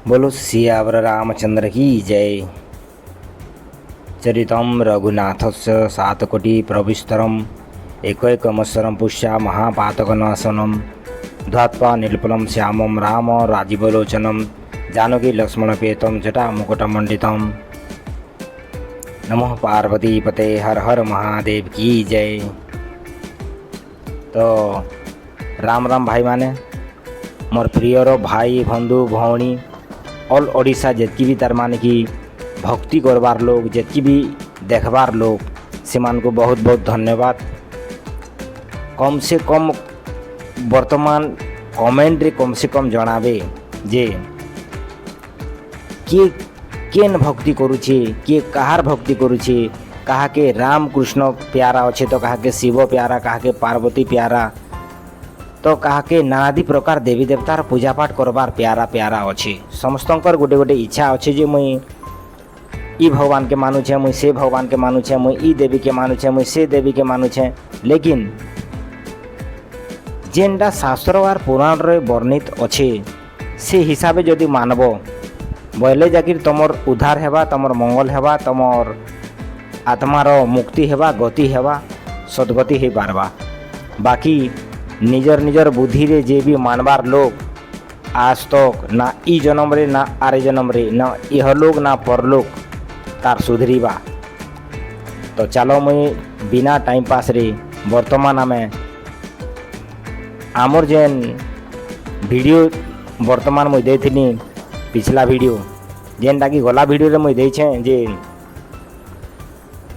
बोलो सियावर रामचंद्र की जय। चरितम रघुनाथस्य सातकोटि प्रविस्तरम एकैकमस्वरम पुष्या महापातकनाशनम ध्वात्वा नीलपलम श्यामम राम राजीवलोचनम जानकी लक्ष्मणपेतम जटामुकुटमंडितम। नमः पार्वती पते हर हर महादेव की जय। तो राम राम भाई माने मोर प्रियर भाई बंधु भौणी ऑल ओडिशा जितकी भी तार माने कि भक्ति करवार लोग जितकी भी देखबार लोग से मान को बहुत बहुत धन्यवाद। कम से कम वर्तमान कमेंट रे कम से कम जनावे जे किए केन भक्ति करुछे किए कहार भक्ति करुछे कहा के राम कृष्ण प्यारा अच्छे तो कहा के शिव प्यारा कहा के पार्वती प्यारा तो कहा के नानादि प्रकार देवी देवतार पूजा पाठ करबार प्यारा प्यारा अच्छे। समस्तंकर गोटे गोटे इच्छा अच्छे जे मुई ई भगवान के मानुछे मुई से भगवान के मानुछे मुई ई देवी के मानुछे मुई से देवी के मानुछे। लेकिन जेनटा शास्त्र और पुराण रे वर्णित अच्छे से हिसाबे जदि मानब बोले जाकिर तुमर उद्धार हेबा तुमर मंगल हेबा तुमर आत्मार मुक्ति हेबा गति हेबा सदगति हो पारबा। बाकी निजर निजर बुद्धि रे जे भी मानबार लोग आज तक ना ई जन्म रे ना आरे जन्म रे ना इहलोक ना परलोक तार सुधरीबा। तो चलो मुई बिना टाइम पास रे वर्तमान आमे आमर जेन वीडियो वर्तमान मुई देथिनी पिछला वीडियो जेनटा कि गला वीडियो रे मुई देछे जे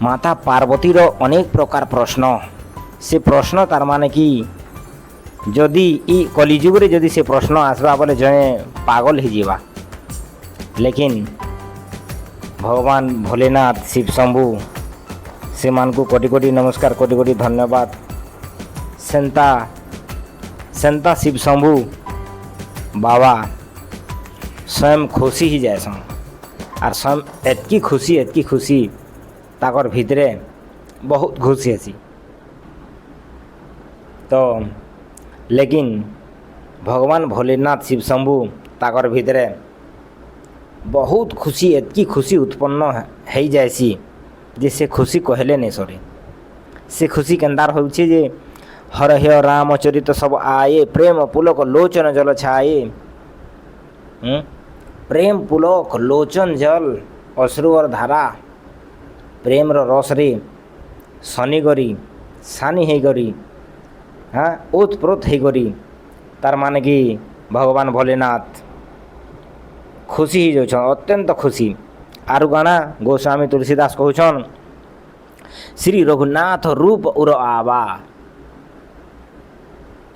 माता पार्वती रो अनेक प्रकार प्रश्न से प्रश्न तार माने कि जदि ई कलिजुग रे जदि से प्रश्न आसबा बोले जने पागल हो जीवा। लेकिन भगवान भोलेनाथ शिव शंभु से मान को कोटि कोटि नमस्कार कोटि कोटि धन्यवाद। सेंता सेंता शिव शंभु बाबा स्वयं खुशी ही जाए सन और स्वयं एतकी खुशी ताकर भितरे बहुत खुशी अच्छी। तो लेकिन भगवान भोलेनाथ शिव शंभु ताकर भितरे बहुत खुशी एतकी खुशी उत्पन्न है जाएसी जे से खुशी कहले नहीं सरे। से खुशी केंदार होउछे जे हर हे रामचरित सब आए प्रेम पुलक लोचन जल छाए। प्रेम पुलक लोचन जल अश्रु और धारा प्रेम रस रे शनि गरी सानी है गरी हाँ ओतप्रोत है गरी तार माने कि भगवान भोलेनाथ खुशी ही जो अत्यंत खुशी। आरु गाना गोस्वामी तुलसीदास कहछन श्री रघुनाथ रूप उर आवा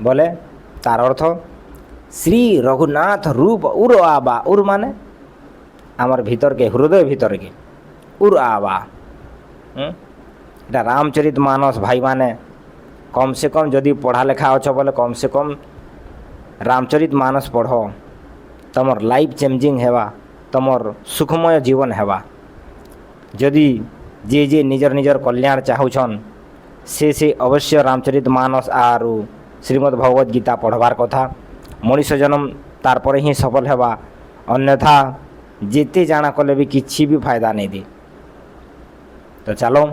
बोले तार अर्थ श्री रघुनाथ रूप उर आवा। उर माने आमर भीतर के हृदय भीतर के उर आवा। एटा रामचरित मानस भाई माने कम से कम जदि पढ़ा लेखा अच्छ बोले कम से कम रामचरित मानस पढ़ तमर लाइफ चेंजिंग हेबा तमर सुखमय जीवन हेबा। जदि जे जे निजर निजर कल्याण चाहूछन से अवश्य रामचरित मानस आरु श्रीमद् भगवत गीता पढ़वार कथा। मनीष जन्म तार पर ही सफल हेबा अन्यथा जेते जाना कले भी किछि भी फायदा नहीं दे। तो चलो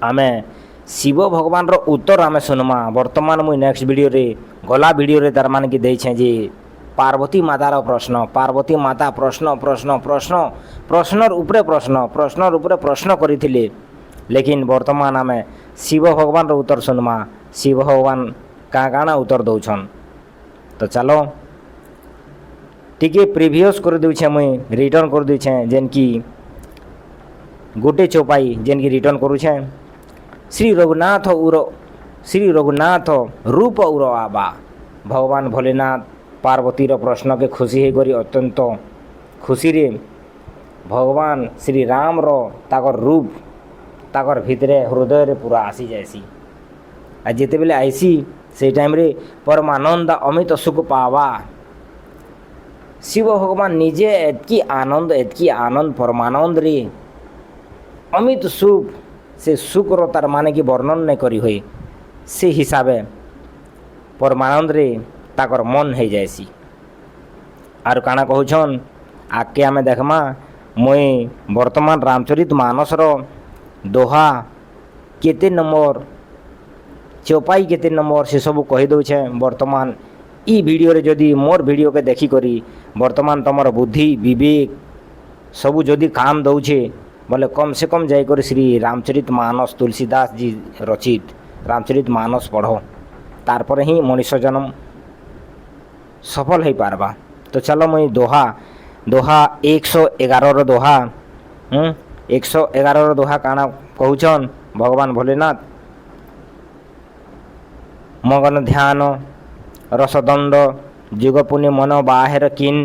आमे शिव भगवान रो उत्तर आमे सुनमा। वर्तमान मुई नेक्स्ट वीडियो रे गला वीडियो रे तार मान कि देछे जे पार्वती मातार प्रश्न पार्वती माता प्रश्न प्रश्न प्रश्न प्रश्नर उपरे प्रश्न प्रश्नर उपरे प्रश्न करिथिले। लेकिन वर्तमान आमे शिव भगवान रो उत्तर सुनमा। शिव भगवान काଣା उत्तर दौछन। तो चलो टिके प्रीवियस कर देछे मुई रिटर्न कर देछे जेन की गोटे चौपाई जेन की रिटर्न करूछे श्री रघुनाथ रूप उर आबा। भगवान भोलेनाथ पार्वती रो प्रश्न के खुशी है करी अत्यंत खुशी रे भगवान श्री राम रो ताकर रूप ताकर भितरे हृदय रे पूरा आसी जाएसी। आ जेते बेले आईसी से टाइम रे परमानंद अमित सुख पावा। शिव भगवान निजे एतकी आनंद परमानंद रे अमित सुख से सुख रो तार माने कि वर्णन नहीं करी हुई से हिसाबे परमानंद रे ताकर मन हो जाएसी। आर काना कहछन आगे आम देखमा मुई वर्तमान रामचरित मानसर दोहा केते नंबर चौपाई केते नंबर से सब कही दौछे। वर्तमान ई वीडियो रे जदि मोर वीडियो के देखी करी वर्तमान तुमर बुद्धि विवेक सबू जदि काम दौछे बोले कम से कम जाकर श्री रामचरित मानस तुलसीदास जी रचित रामचरित मानस पढ़ तारपर ही मनुष्य जन्म सफल हो पारबा। तो चलो मुई दोहा दोहा 111 दोहा 111 दोहा काना कहूछन भगवान भोलेनाथ। मगन ध्यान रसदंड जुगपुनि मन बाहेर किन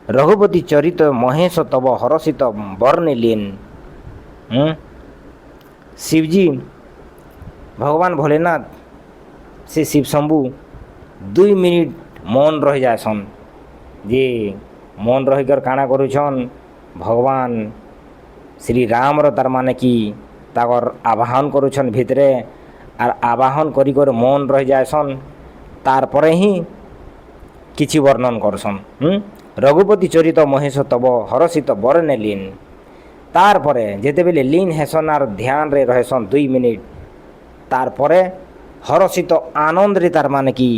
रघुपति चरित महेश तब हरषित बर्णे लीन। शिवजी भगवान भोलेनाथ से शिव शंभु 2 मिनिट मौन रह जासन जे मौन रहीकर काଣା करुछन भगवान श्री राम तार माने कि ताकर आवाहन करुछन भितरे आर आवाहन करिकर मौन रह जासन तार परे ही किछि वर्णन करसन। रघुपति चरित महेश तब हरषित बरने लीन तार परे जेते बेले लीन हेसन आर ध्यान रे रहसन 2 मिनिट तार परे हरषित आनंद रे तार माने कि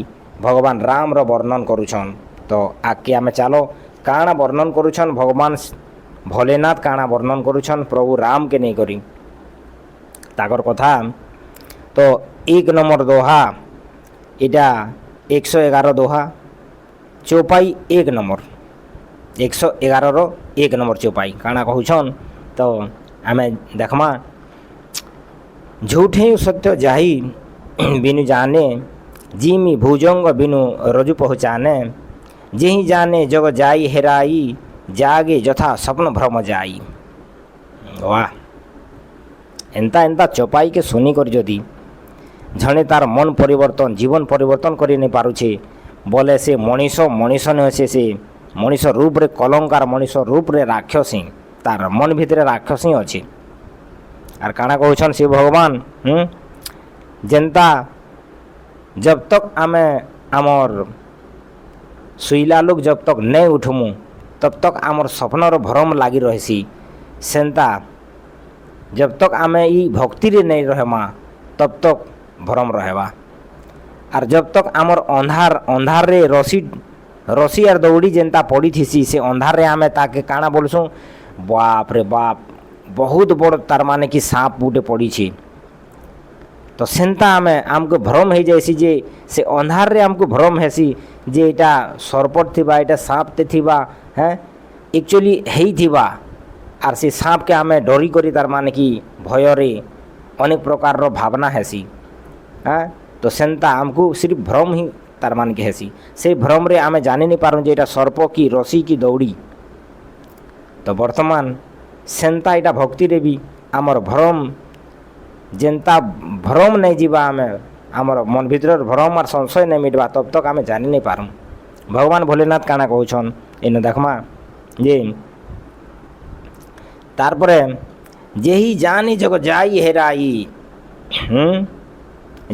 भगवान राम रो वर्णन करुछन। तो आगे आमे चलो काଣା वर्णन करुछन भगवान भोलेनाथ काଣା वर्णन करुछन प्रभु राम के नहीं करी ताकर कथा। तो 1 नंबर दोहा इटा 111 दोहा चौपाई 1 नंबर 111 रो 1 नंबर चौपाई काଣା कहूछन। तो आमे देखमा झूठे सत्य जाही बिनु जाने जिमी भुजंग बिनु रजु पहुँचाने जेहि जाने जग जाई हेराई जागे जथा स्वप्न भ्रम जाई। वाह एंता एंता चौपाई के सुनी कर जदि झणे तार मन परिवर्तन जीवन परिवर्तन करि नहीं पारुछे बोले से मनीष मनीष नहीं से मनीष रूप रे कलंकार मनीष रूप रे राक्षसी तार मन भितर राक्षसी अच्छे। आर काଣା कहछन शिव भगवान जेंता जब तक आमे आमर सुईला लोग जब तक नहीं उठमु तब तक आमर स्वप्नर भरम लगी रही सेंता जब तक आमे ई भक्ति रे नहीं रहमा तब तक भरम रहेबा। आर जब तक आमर अंधार अंधार रे रसी आर दौड़ी जेंता पड़ी थी से अंधार रे आमे ताके काଣା बोलसु बाप रे बाप बहुत बड़ तार माने कि सांप गुटे पड़ी छे। तो सेंता आमे आमको भ्रम हो जाएसी जे से अंधार रे आमको भ्रम हेसी जे एटा सरपट थिबा एटा सांप ते थिबा हैं एक्चुअली हेई थिबा आर से सांप के आमे डरी करी तार माने कि भय रे अनेक प्रकार रो भावना हेसी हैं। तो सेंता आमको सिर्फ भ्रम ही तार माने कि हेसी से भ्रम रे आमे जानि नहीं पारु जे एटा सर्प की रसी की दौड़ी। तो वर्तमान सेंता एटा भक्ति रे भी आमर भ्रम जेंता भ्रम नहीं जीवा आमे आमर मन भीतर भ्रम और संशय नहीं मिटवा तब तक आमे जानी नहीं पारूँ। भगवान भोलेनाथ काଣା कहछन इन देखमा जे तारपरे जेही जानी जग जाई हेराई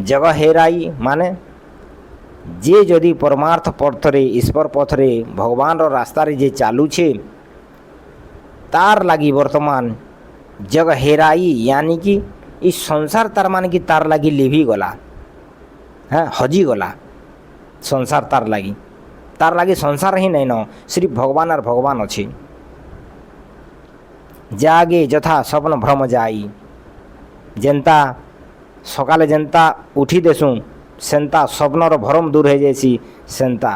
जग हेराई माने जे जदि परमार्थ पथरे ईश्वर पथरे भगवान रो रास्ता रे जे चालू छे तार लगी वर्तमान जग हेराई यानी कि इस संसार तार मान कि तार लगी लिभी गला हाँ हजी गला संसार तार लगी संसार ही नहीं न सिर्फ भगवान और भगवान अच्छे। जागे जथा स्वप्न भ्रम जाई जेंता सकाले जेंता उठी देसु सेंता स्वप्नर भरम दूर हो जाएसी सेंता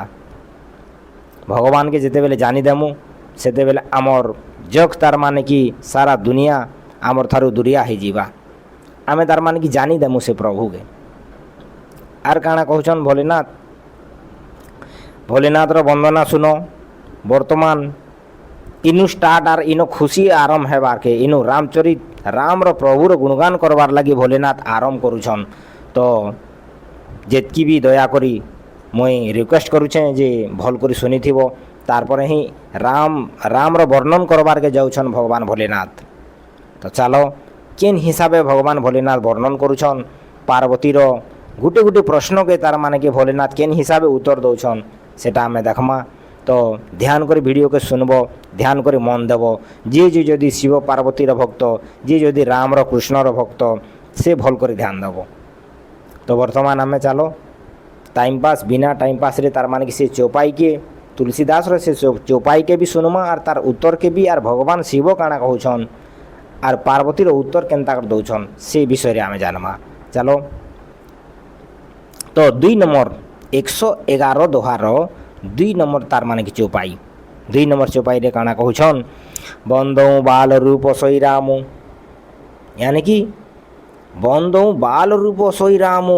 भगवान के जेते बेले जानी देमु सेते बेले आमर जग तार माने कि सारा दुनिया आमर थारु दुरिया हो जीवा आमे तार माने कि जानी देमु से प्रभु के। आर काଣା कहछन भोलेनाथ भोलेनाथ रो वंदना सुनो वर्तमान इनु स्टार्ट आर इनो खुशी आरंभ हेबार के इनु रामचरित राम रो प्रभु रो गुणगान करवार लगी भोलेनाथ आरंभ करुछन। तो जेतकी भी दया करी मुई रिक्वेस्ट करुछे जे भल करी सुनी थिबो तारपरे ही राम रो वर्णन करवार के जाउछन भगवान भोलेनाथ। तो चलो केन हिसाबे भगवान भोलेनाथ वर्णन करुछन पार्वती रो गुटे गुटे प्रश्न के तार माने के भोलेनाथ केन हिसाबे उत्तर दौछन सेटा हमें देखमा। तो ध्यान कर वीडियो के सुनब, ध्यान कर मन देव। जी जी जदि शिव पार्वतीर भक्त, जी जदि रामर कृष्णर भक्त, से भल कर ध्यान देव। तो वर्तमान आम चलो टाइम पास बिना टाइम पास रे तार माने कि से चौपाई के तुलसीदास रे से चौपाई के भी सुनमा और तार उत्तर के भी, और भगवान शिव काଣା कहउछन और पार्वतीर उत्तर केनता कर दउछन से विषय रे आमे जानमा। चलो तो 2 नंबर 111 दोहार 2 नंबर तार माने कि चौपाई, 2 नंबर चौपाई रे काଣା कहउछन, बंदौ बाल रूप सोई राम, यानी कि बंदौ बाल रूप सोई राम,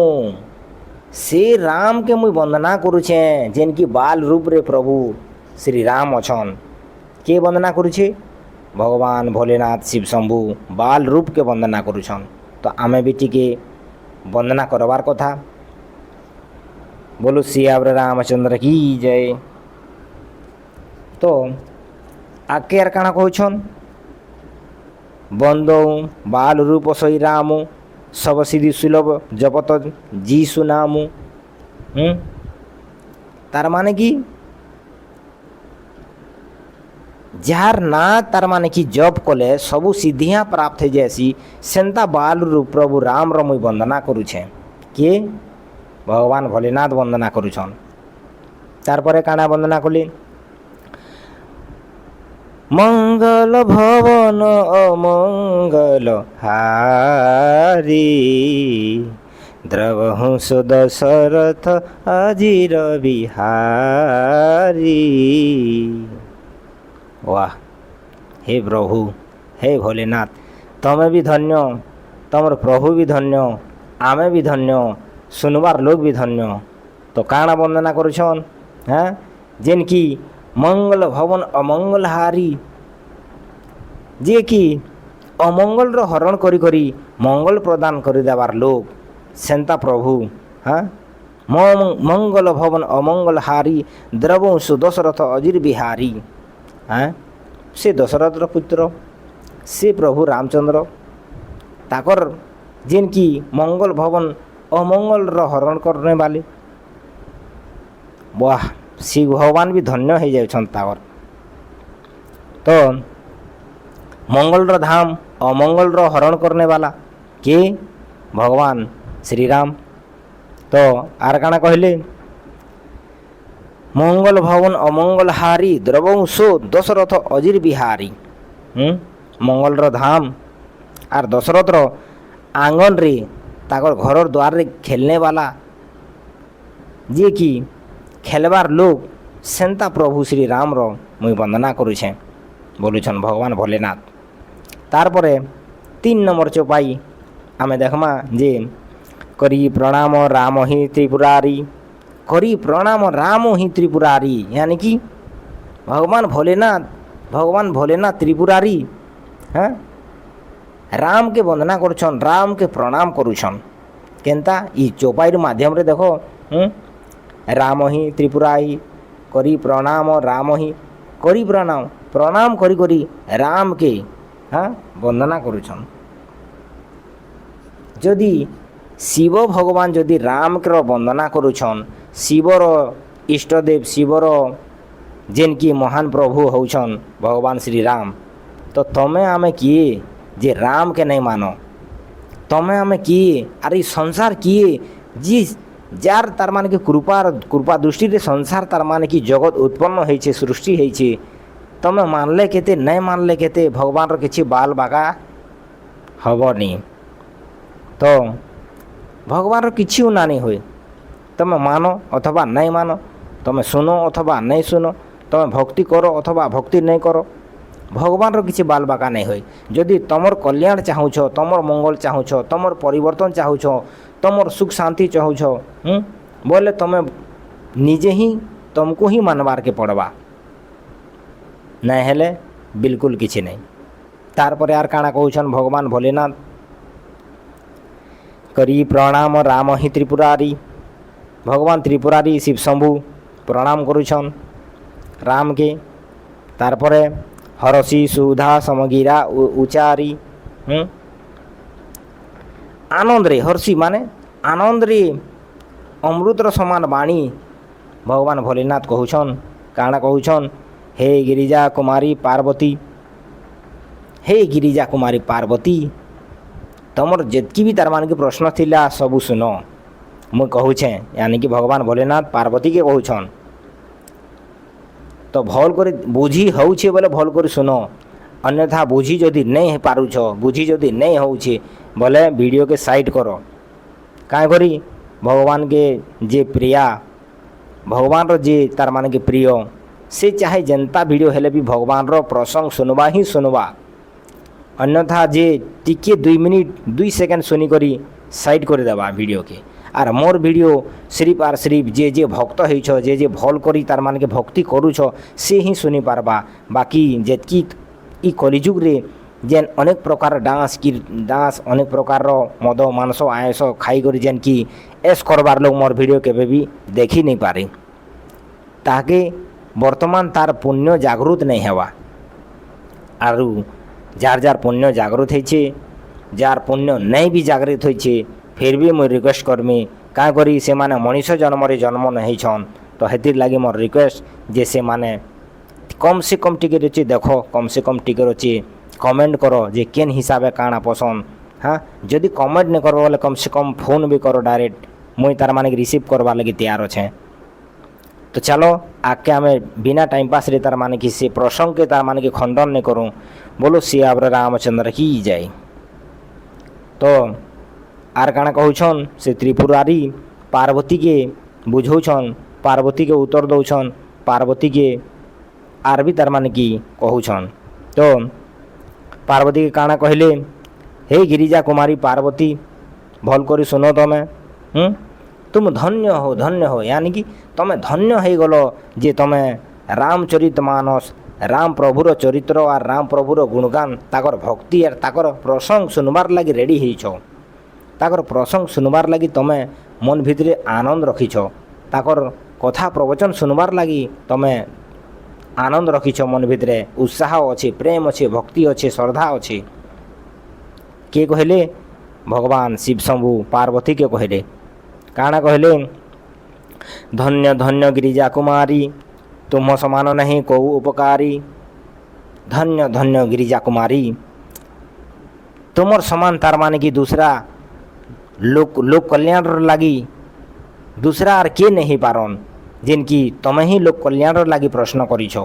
से राम के मुई वंदना करुछे, जेन की बाल रूप रे प्रभु श्री राम अछन। के वंदना करुछे? भगवान भोलेनाथ शिव शंभु बाल रूप के वंदना करुछन। तो आमे भी टिके वंदना करवार कथा। बोलो सियावर रामचंद्र की जय। तो आके यार काଣା कहउछन, बंदौ बाल रूप सोई राम, सब सिद्धि सुलभ जपत जी सुनामु। तार माने कि जार ना तार माने कि जप कले सबु सिद्धियाँ प्राप्त हो जैसी, सेंता बाल रूप प्रभु राम रो मुई वंदना करुछे। के भगवान भोलेनाथ वंदना करुछन। तार परे काना वंदना कली, मंगल भवन अमंगल हारी, द्रवहु सुदशरथ अजीर बिहारी। वाह हे प्रभु, हे भोलेनाथ, तमें भी धन्य, तमर प्रभु भी धन्य, आमे भी धन्य, सुनवार लोग भी धन्य। तो काଣା वंदना करुछन, हाँ, जेन की मंगल भवन अमंगल हारी, जे कि अमंगल रो हरण करी करी मंगल प्रदान कर देवार लोग, सेंता प्रभु। हाँ, मंगल भवन अमंगल हारी, द्रवौ सुदशरथ अजीर बिहारी। हाँ, से दशरथ रो पुत्र से प्रभु रामचंद्र, ताकर जेन की मंगल भवन अमंगल रो हरण करने वाले। वाह, शिव भगवान भी धन्य हो जाउछन तावर। तो मंगल रो धाम अमंगल रो हरण करने वाला के भगवान श्री राम। तो आर काଣା कहले, मंगल भवन अमंगल हारी, द्रवौ सो दशरथ अजीर बिहारी। मंगल रो धाम आर दशरथ रो आंगन रे ताकर घर द्वार रे खेलने वाला, जे कि खेलवार लोग, सेंता प्रभु श्री राम रो मुई वंदना करुछे, बोलुछन भगवान भोलेनाथ। तार परे 3 नंबर चौपाई आमे देखमा जे, करी प्रणाम राम ही त्रिपुरारी, करी प्रणाम राम ही त्रिपुरारी, यानी कि भगवान भोलेनाथ त्रिपुरारी, हाँ, राम के वंदना करुछन, राम के प्रणाम करुछन। केनता ई चौपाई माध्यम रे देखो, राम ही त्रिपुरारी, करी प्रणाम राम ही, करी प्रणाम करी करी राम के, हाँ, वंदना करुछन। जदि शिव भगवान जदि राम के वंदना करुछन, शिवर इष्टदेव शिवर जेन की महान प्रभु होछन भगवान श्री राम, तो तमें आमे किए जे राम के नहीं मानो, तमें आमे किए अरे संसार किए जी जार तार माने कि कृपा दृष्टि रे संसार तार माने कि जगत उत्पन्न होइछे, सृष्टि होइछे, तमें मानले केते नहीं मानले केते भगवान रो किछि बाल बागा हबनी। तो भगवान रो किछि उनानी होय, तमें मानो अथवा नहीं मानो, तमें सुनो अथवा नहीं सुनो, तमें भक्ति करो अथवा भक्ति नहीं करो, भगवान रो किछि बाल बाका नहीं होय। जदि तमर कल्याण चाहूछ, तमर मंगल चाहूछ, तमर परिवर्तन चाहूछ, तमर सुख शांति चाहूछ, बोले तमें निजे ही तुमको ही मानवार के पड़वा, नहीं हेले बिल्कुल किछि नहीं। तार परे यार काଣା कहउछन भगवान भोलेनाथ, करी प्रणाम राम ही त्रिपुरारी, भगवान त्रिपुरारी शिव शंभु प्रणाम करुछन राम के। तार परे हरसी सुधा समगिरा उचारी, आनंद रे, हर्षि माने आनंद रे अमृतर समान बाणी भगवान भोलेनाथ कहउछन, କାଣା କହୁଛନ୍, ହେ ଗିରିଜା କୁମାରୀ ପାର୍ବତୀ, ହେ ଗିରିଜା କୁମାରୀ ପାର୍ବତୀ, ତମର ଯେତ୍କି ବି ତାର ମାନେ କି ପ୍ରଶ୍ନ ଥିଲା ସବୁ ଶୁଣ ମୁଇଁ କହୁଛେଁ। यानी ଭଗବାନ ଭୋଲେନାଥ ପାର୍ବତୀକେ କହୁଛନ୍। ତ ଭଲ୍ କରି ବୁଝି ହଉଛେ ବୋଲେ ଭଲ୍ କରି ଶୁଣ, ଅନ୍ୟଥା ବୁଝି ଯଦି ନେଇ ପାରୁଛ, ବୁଝି ଯଦି ନେଇ ହଉଛେ ବୋଲେ ଭିଡ଼ିଓକେ ସାଇଟ୍ କର। କାଁ କରି ଭଗବାନକେ ଯେ ପ୍ରିୟା, ଭଗବାନର ଯେ ତାର ମାନେ କି ପ୍ରିୟ, ସେ ଚାହେ ଯେନ୍ତା ଭିଡ଼ିଓ ହେଲେ ବି ଭଗବାନର ପ୍ରସଙ୍ଗ ଶୁଣବା ହିଁ ଶୁଣବା। अन्यथा जे टिके 2 मिनट 2 सेकेंड सुनिकरी साइड करदेवा वीडियो के। आर मोर वीडियो सिर्फ आर सिर्फ जे भक्त होइछ, जे भल करी तार मान के भक्ति करूछ से ही सुनी पारबा। बाकी जेतकी ई कलिजुग रे जेन अनेक प्रकार डांस अनेक प्रकार मद मांस आयस खाई करी जेन की एस करबार लोग मोर वीडियो केबे भी देखी नहीं पारे, ताके वर्तमान तार पुण्य जागृत नहीं हेवा। आरु जार जार पुण्य जागृत होइछे, जार पुण्य नहीं भी जागृत होइछे, फिर भी मुझे रिक्वेस्ट करमी क्या करी से माने मनुष्य जन्म रे जन्म नहीं छन। तो हेतिर लगी मोर रिक्वेस्ट जे से माने कम से कम टिके रचे देखो, कम से कम टिके रचे कमेंट करो जे केन हिसाबे काना पसंद। हाँ जदि कमेंट नहीं करो बोले कम से कम फोन भी करो डायरेक्ट, मुई तार माने रिसीव करवा लगी तैयार अच्छे। तो चलो आके हमें बिना टाइम पास रे तार माने कि से प्रसंग के तार माने कि खंडन नहीं करूँ। बोलो सियावर रामचंद्र की जाए। तो आर काना कहूछन से त्रिपुरारी पार्वती के बुझौछन, पार्वती के उत्तर दौछन, पार्वती के आर भी तार माने कि कहूछन। तो पार्वती के काना कहले, हे गिरिजा कुमारी पार्वती भल करी सुनो तमें, तुम धन्य हो, यानी कि तमें धन्य हो गलो जे तमें रामचरित मानस राम प्रभुर चरित्र और राम प्रभुर गुणगान ताकर भक्ति और ताकर प्रसंग सुनबार लगी रेडी होइछ। ताकर प्रसंग सुनबार लगी तमें मन भितरे आनंद रखिछ, ताकर कथा प्रवचन सुनबार लगी तमें आनंद रखिछ, मन भितरे उत्साह अच्छे, प्रेम अच्छे, भक्ति अच्छे, श्रद्धा अच्छे। के कहले? भगवान शिव शंभु पार्वती के कहले। काना कहले? धन्य धन्य गिरिजा कुमारी, तुम समान नहीं को उपकारी। धन्य धन्य गिरिजा कुमारी, तुमर समान तार माने कि दूसरा लोक कल्याण लगी दूसरा आर के नहीं पारन, जिनकी तमें ही लोक कल्याण लगी प्रश्न करिछ।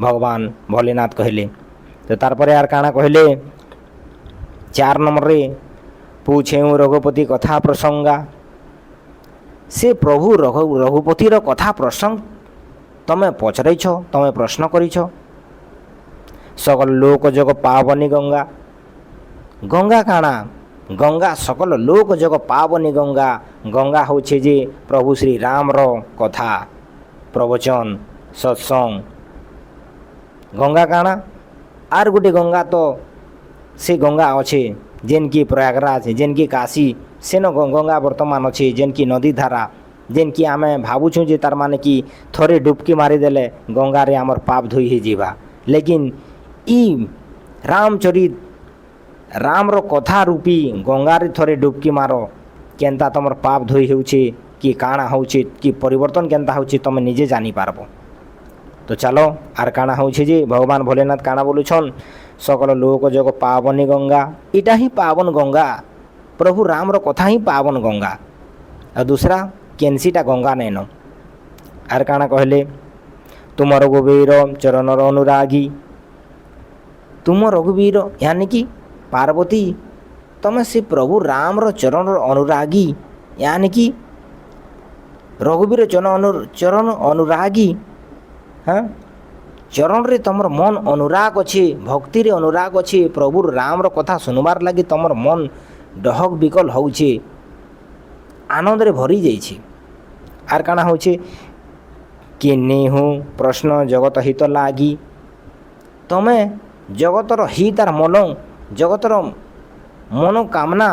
भगवान भोलेनाथ कहले। तो तारपरे आर काना कहले 4 नंबर रे पूछे रघुपति कथा प्रसंगा। से प्रभु रघुपतिर कथा प्रसंग तमें पचरछ, तमें प्रश्न करिछ। सकल लोक जग पावनी गंगा, गंगा काना? गंगा सकल लोक जग पावनी गंगा। गंगा होछे जे प्रभु श्री राम रो कथा प्रवचन सत्संग। गंगा काना? आर गुटे गंगा तो से गंगा अच्छे जेन की प्रयागराज, जेन की काशी, सेन गंगा वर्तमान अच्छे, जेन की नदी धारा, जेन की आमे भावुछुँ जे तार माने कि थोड़े डुबकी मारिदेले गंगा रे आमर पाप धोई ही जीवा। लेकिन ई रामचरित राम रो कथा रूपी गंगा रे थोड़े डुबकी मारो, केनता तमर पाप धोई होउछे कि काଣା होउछे कि परिवर्तन केनता होउछे तमे निजे जानी पारबो। तो चलो आर काଣା होउछे जे भगवान भोलेनाथ काଣା बोलुछन, सकल लोक जग पावनी गंगा। इटा ही पावन गंगा, प्रभु राम रो कथा ही पावन गंगा, और दूसरा केनसीटा गंगा नहीं न। आर काଣା कहले, तुम रघुवीर चरण अनुरागी। तुम रघुवीर यानी कि पार्वती तमें से प्रभु राम रो चरण अनुरागी, यानी कि रघुवीर चरण अनुरागी। हाँ चरण रे तमर मन अनुराग अच्छे, भक्ति रे अनुराग अच्छे, प्रभु राम रो कथा सुनबार लगी तमर मन डहक बिकल होउछे, आनंद रे भरी जाइछे। आर काना होउछे कि नेहु प्रश्न जगत हित लागी। तमें जगतर हित आर मन, जगतर मनोकामना,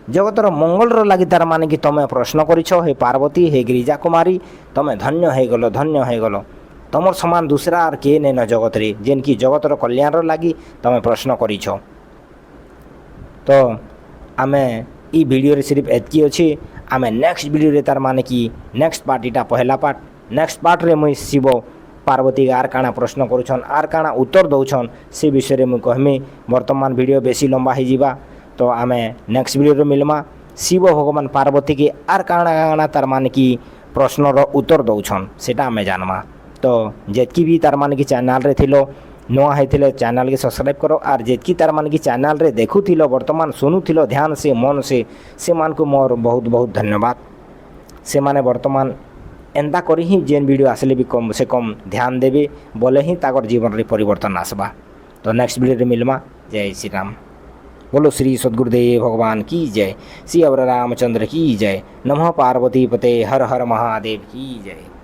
जगतर मंगल लगी तार माने कि तमें प्रश्न करिछ। हे पार्वती, हे गिरिजा कुमारी, तमें धन्य हो गलो, धन्य हो गलो। तमर समान दूसरा आर के नहीं न जगत रे, जेन की जगतर कल्याण लगी तमें प्रश्न करिछ। तो आमे ई वीडियो रे सिर्फ एतकी अच्छे। आमे नेक्स्ट वीडियो रे तार माने कि नेक्स्ट पार्ट इटा पहला पार्ट नेक्स्ट पार्ट रे मुई शिव पार्वती आर काଣା प्रश्न करुछन आर काଣା उत्तर दौछन से विषय रे मुई कहमी। वर्तमान वीडियो बेसी लंबा हो जिबा तो आमे नेक्स्ट वीडियो रे मिलमा। शिव भगवान पार्वती के आर काଣା काଣା तार माने कि प्रश्नर उत्तर दौछन सेटा आमे जानमा। तो जेतकी भी तार माने कि चैनल रे थिलो नुआ होइथिले चैनल के सब्सक्राइब करो आर जेतकी तार माने कि चैनल रे देखुथिलो वर्तमान सुनुथिलो ध्यान से मन से मान को मोर बहुत बहुत धन्यवाद। से माने वर्तमान एंता करी ही जेन वीडियो आसले भी कम से कम ध्यान देवे बोले ही ताकर जीवन रे परिवर्तन आसबा। तो नेक्स्ट वीडियो रे मिलमा। जय श्री राम। बोलो श्री सद्गुरुदेव भगवान की जय। श्री अवर रामचंद्र की जय। नमः पार्वती पते हर हर महादेव की जय।